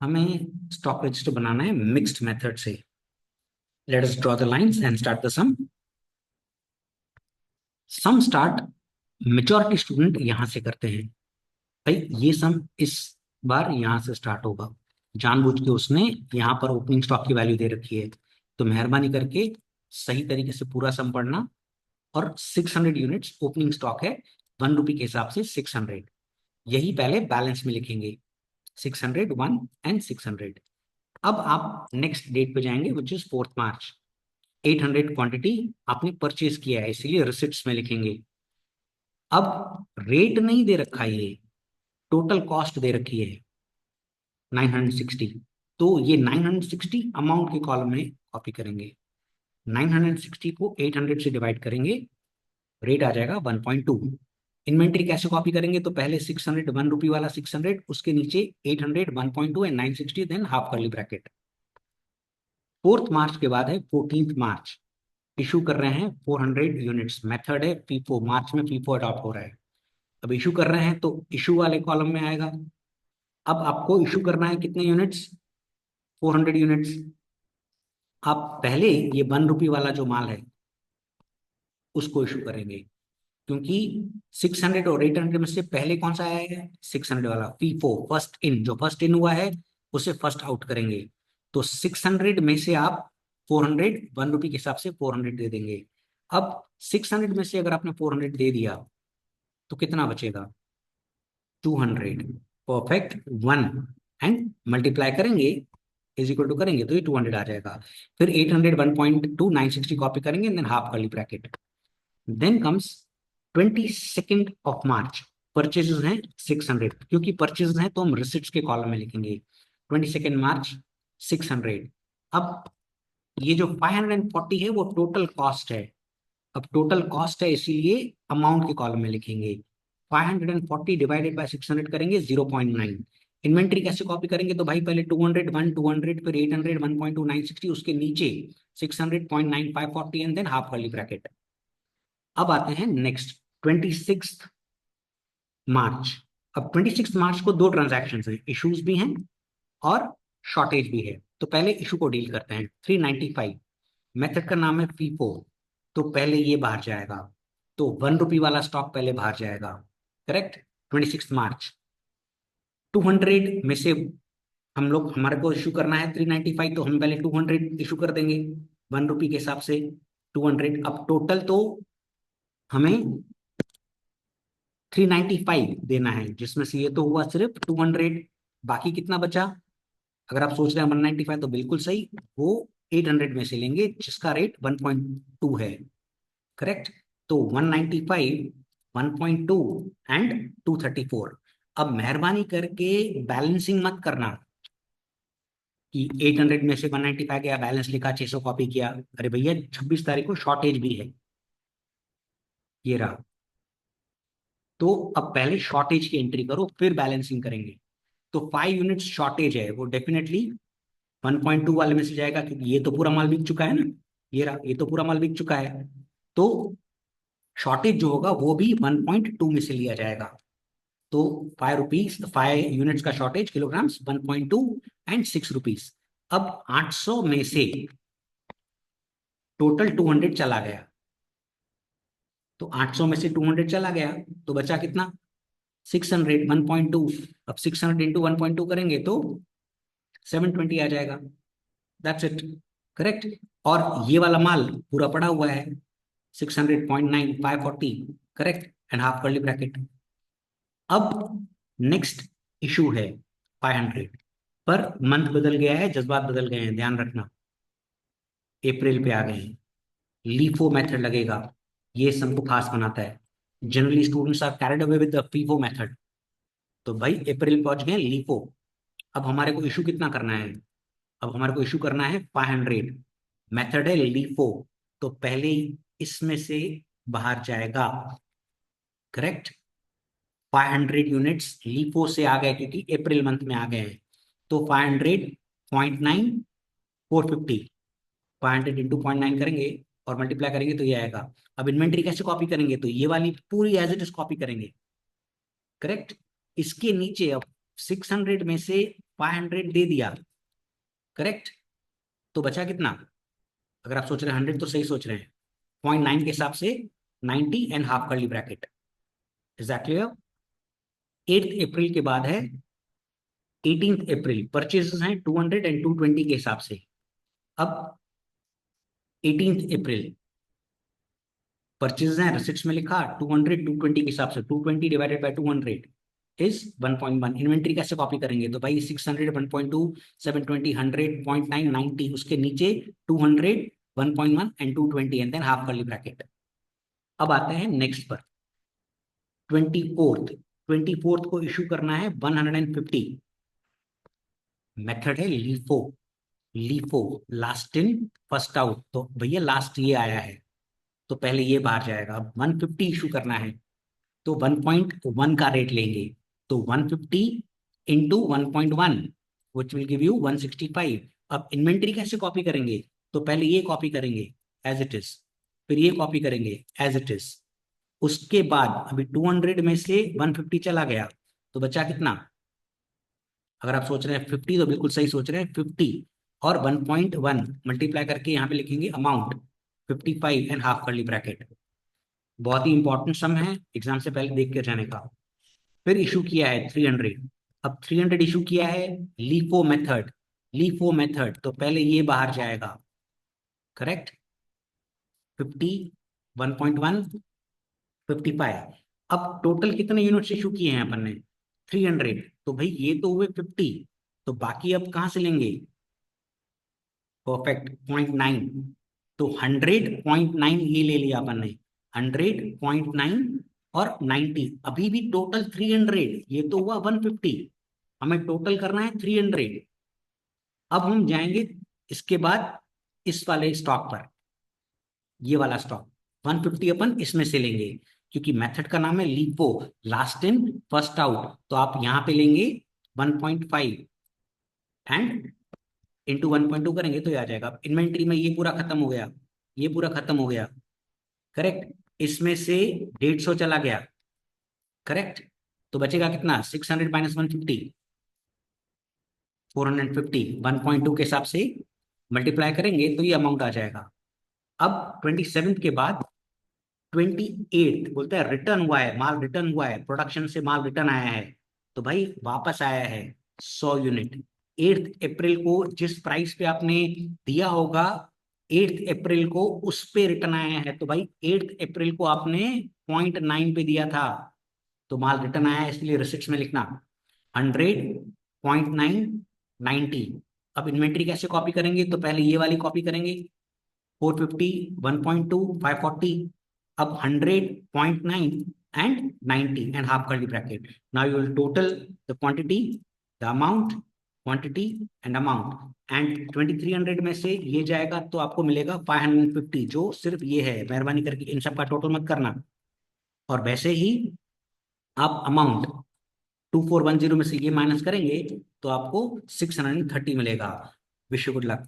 हमें stock register बनाना है मिक्स्ड मेथड से। Let us draw the lines and start the sum. Sum start majority student यहां से करते हैं। भाई ये सम इस बार यहां से स्टार्ट होगा। जानबूझ के उसने यहां पर ओपनिंग स्टॉक की वैल्यू दे रखी है, तो मेहरबानी करके सही तरीके से पूरा सम पढ़ना। और 600 यूनिट्स ओपनिंग स्टॉक है, 1 रुपी के हिसाब से 600। यही पहले बैलेंस में लिखेंगे, 600, 1 एंड 600। अब आप नेक्स्ट डेट पे जाएंगे विच इज 4 मार्च। 800 क्वांटिटी आपने परचेज किया है, इसीलिए रिसिप्ट्स में लिखेंगे। अब रेट नहीं दे रखा है, ये टोटल कॉस्ट दे रखी है 960। तो ये 960 अमाउंट के कॉलम में कॉपी करेंगे। 960 को 800 से डिवाइड करेंगे, रेट आ जाएगा 1.2। इन्वेंट्री कैसे कॉपी करेंगे? तो पहले 600, 1 रुपी वाला 600, उसके नीचे 800, 1.2 and 960, then half curly bracket. 4 मार्च के बाद है 14 मार्च। इशू कर रहे हैं 400 यूनिट्स। मेथड है फीफो, मार्च में फीफो अडॉप्ट हो रहा है। अब इशू कर रहे हैं तो इशू वाले कॉलम में आएगा। अब आपको इशू करना है कितने यूनिट्स? 400 यूनिट्स। आप पहले ये 1 रुपी वाला जो माल है उसको इशू करेंगे, क्योंकि 600 और 800 में से पहले कौन सा आया है? 600 वाला। फीफो, फर्स्ट इन, जो फर्स्ट इन हुआ है उसे फर्स्ट आउट करेंगे। तो 600 में से आप 400, 1 रुपी के हिसाब से 400 दे देंगे। अब 600 में से अगर आपने 400 दे दिया तो कितना बचेगा? 200। परफेक्ट। 1 एंड मल्टीप्लाई करेंगे, इज इक्वल टू करेंगे तो ये 200 आ जाएगा। फिर 800, 1.2, 960 कॉपी करेंगे, then half curly bracket. Then comes 22 March. Purchases हैं 600, क्योंकि परचेज हैं तो हम रिसिप्ट्स के कॉलम में लिखेंगे। 22 मार्च 600। अब ये जो 540 है वो टोटल कॉस्ट है। अब टोटल कॉस्ट है इसीलिए अमाउंट के कॉलम में लिखेंगे। 540 डिवाइडेड बाय 600 करेंगे 0.9। इन्वेंट्री कैसे कॉपी करेंगे? तो भाई पहले 200, 200, फिर 800, 1.2, 960, उसके नीचे 600, 0.9, 540 and then half curly bracket. अब आते हैं नेक्स्ट 26 मार्च। अब 26 मार्च को दो ट्रांजैक्शन हैं, इश्यूज भी हैं और शॉर्टेज भी है। तो पहले इशू को डील करते हैं। 395, मेथड का नाम है फीफो। तो पहले ये बाहर जाएगा, तो 1 रुपी वाला स्टॉक पहले बाहर जाएगा। करेक्ट। 26 मार्च। 200 में से हम लोग, हमारे को इशू करना है 395, तो हम पहले 200 इशू कर देंगे 1 रुपी के हिसाब से। 200। अब टोटल तो हमें 395 देना है, जिसमें से ये तो हुआ सिर्फ 200। बाकी कितना बचा? अगर आप सोच रहे हैं 195 तो बिल्कुल सही, वो 800 में से लेंगे जिसका रेट 1.2 है। करेक्ट। तो 195, 1.2 एंड 234। अब मेहरबानी करके बैलेंसिंग मत करना कि 800 में से 195 गया, बैलेंस लिखा, 600 कॉपी किया। अरे भैया 26 तारीख को शॉर्टेज भी है, ये रहा। तो अब पहले शॉर्टेज की एंट्री करो, फिर बैलेंसिंग करेंगे। तो 5 यूनिट्स शॉर्टेज है, वो डेफिनेटली 1.2 वाले में से जाएगा, क्योंकि ये तो पूरा माल बिक चुका है ना। ये रहा, ये तो पूरा माल बिक चुका है। तो शॉर्टेज जो होगा वो भी 1.2 में से लिया जाएगा। तो 5 रुपीज, 5 यूनिट्स का शॉर्टेज, किलोग्राम्स 1.2 एंड 6 रुपीज। अब 800 में से टोटल 200 चला गया, तो 800 में से 200 चला गया, तो बचा कितना? 600, 1.2। अब 600 इंटू 1.2 करेंगे तो 720 आ जाएगा। That's it. करेक्ट। और ये वाला माल पूरा पड़ा हुआ है, 600.9, 540। Correct and half curly bracket. अब नेक्स्ट इशू है 500, पर मंथ बदल गया है, जज्बात बदल गए हैं, ध्यान रखना। अप्रैल पे आ गए हैं, लीफो मेथड लगेगा। ये सबको खास बनाता है। Generally students are carried away with the FIFO method. तो भाई अप्रैल पहुंच गए, लीफो। अब हमारे को इशू कितना करना है? अब हमारे को इशू करना है 500। मेथड है लीफो, तो पहले इसमें से बाहर जाएगा। करेक्ट। 500 यूनिट्स लीफो से आ गए, क्योंकि अप्रैल मंथ में आ गए हैं। तो 500, 0.9, 450। 500 इंटू 0.9 करेंगे और मल्टीप्लाई करेंगे तो ये आएगा। अब इन्वेंट्री कैसे कॉपी करेंगे? तो ये वाली पूरी एज इट इज कॉपी करेंगे। करेक्ट। इसके नीचे अब 600 में से 500 दे दिया, करेक्ट। तो बचा कितना? अगर आप सोच रहे हैं 100 तो सही सोच रहे हैं, 0.9 के हिसाब से 90 and half curly bracket. Is that clear? 8 अप्रैल के बाद है 18 अप्रैल, परचेजेस हैं 200 एंड 220 के हिसाब से। अब 18 अप्रैल परचेज हैं, रिसिप्ट्स में लिखा 200 220 के हिसाब से, 220 डिवाइडेड बाय 200 इज 1.1। इन्वेंट्री कैसे कॉपी करेंगे? तो भाई 600 1.2 720 100 0.9 90, उसके नीचे 200 1.1 and 220 and then half curly bracket. अब आते हैं नेक्स्ट पर, 24th को इशू करना है 150। मेथड है LIFO, LIFO last in first out. तो भैया लास्ट ये आया है तो पहले ये बाहर जाएगा। अब 150 इशू करना है तो 1.1 का रेट लेंगे, तो 150 into 1.1 which will give you 165। अब इन्वेंट्री कैसे कॉपी करेंगे? तो पहले ये कॉपी करेंगे एज इट इज, फिर ये कॉपी करेंगे एज इट इज। उसके बाद अभी 200 में से 150 चला गया तो बचा कितना? अगर आप सोच रहे हैं 50 तो बिल्कुल सही सोच रहे हैं, 50 और 1.1 मल्टीप्लाई करके यहाँ पे लिखेंगे amount 55 and half curly bracket. बहुत ही इंपॉर्टेंट सम है, एग्जाम से पहले देख के जाने का। फिर इशू किया है 300। अब 300 इशू किया है लीफो मेथड, लीफो मेथड तो पहले ये बाहर जाएगा, करेक्ट। 50 1.1 55। अब टोटल कितने यूनिट्स इशू किए हैं अपन ने? 300। तो भाई ये तो हुए 50, तो बाकी अब कहाँ से लेंगे? परफेक्ट, 0.9। तो 100.9 ये ले लिया अपन ने, 100.9 और 90। अभी भी टोटल 300, ये तो हुआ 150, हमें टोटल करना है 300। अब हम जाएंगे इसके बाद इस वाले स्टॉक पर, ये वाला स्टॉक 150 अपन इसमें से लेंगे, क्योंकि मेथड का नाम है LiPo, last in first out. तो आप यहां पे लेंगे 1.5 एंड इंटू 1.2 करेंगे तो ये आ जाएगा। इन्वेंट्री में ये पूरा खत्म हो गया, ये पूरा खत्म हो गया, करेक्ट। इसमें से 150 चला गया, करेक्ट। तो बचेगा कितना? 600 माइनस 150, 450। 1.2 के हिसाब से मल्टीप्लाई करेंगे तो ये अमाउंट आ जाएगा। अब 27 के बाद 28 बोलता है रिटर्न हुआ है, माल रिटर्न हुआ है, प्रोडक्शन से माल रिटर्न आया है, तो भाई वापस आया है 100 यूनिट। 8 अप्रैल को जिस प्राइस पे आपने दिया होगा, 8 अप्रैल को उस पे रिटर्न आया है। तो भाई 8 अप्रैल को आपने 0.9 पे दिया था तो माल रिटर्न आया है, इसलिए रिसिप्ट्स में लिखना 100 0.9 90। अब इन्वेंट्री कैसे कॉपी करेंगे? तो पहले ये वाली कॉपी करेंगे, 450 1.2 540। अब 100 0.9 and 90 and half curly bracket. Now you will total the quantity, the amount, quantity and amount, and 2300 में से ये जाएगा तो आपको मिलेगा 550, जो सिर्फ ये है। मेहरबानी करके इन सब का टोटल मत करना। और वैसे ही आप अमाउंट 2410 में से ये माइनस करेंगे तो आपको 630 मिलेगा। Wish you good luck.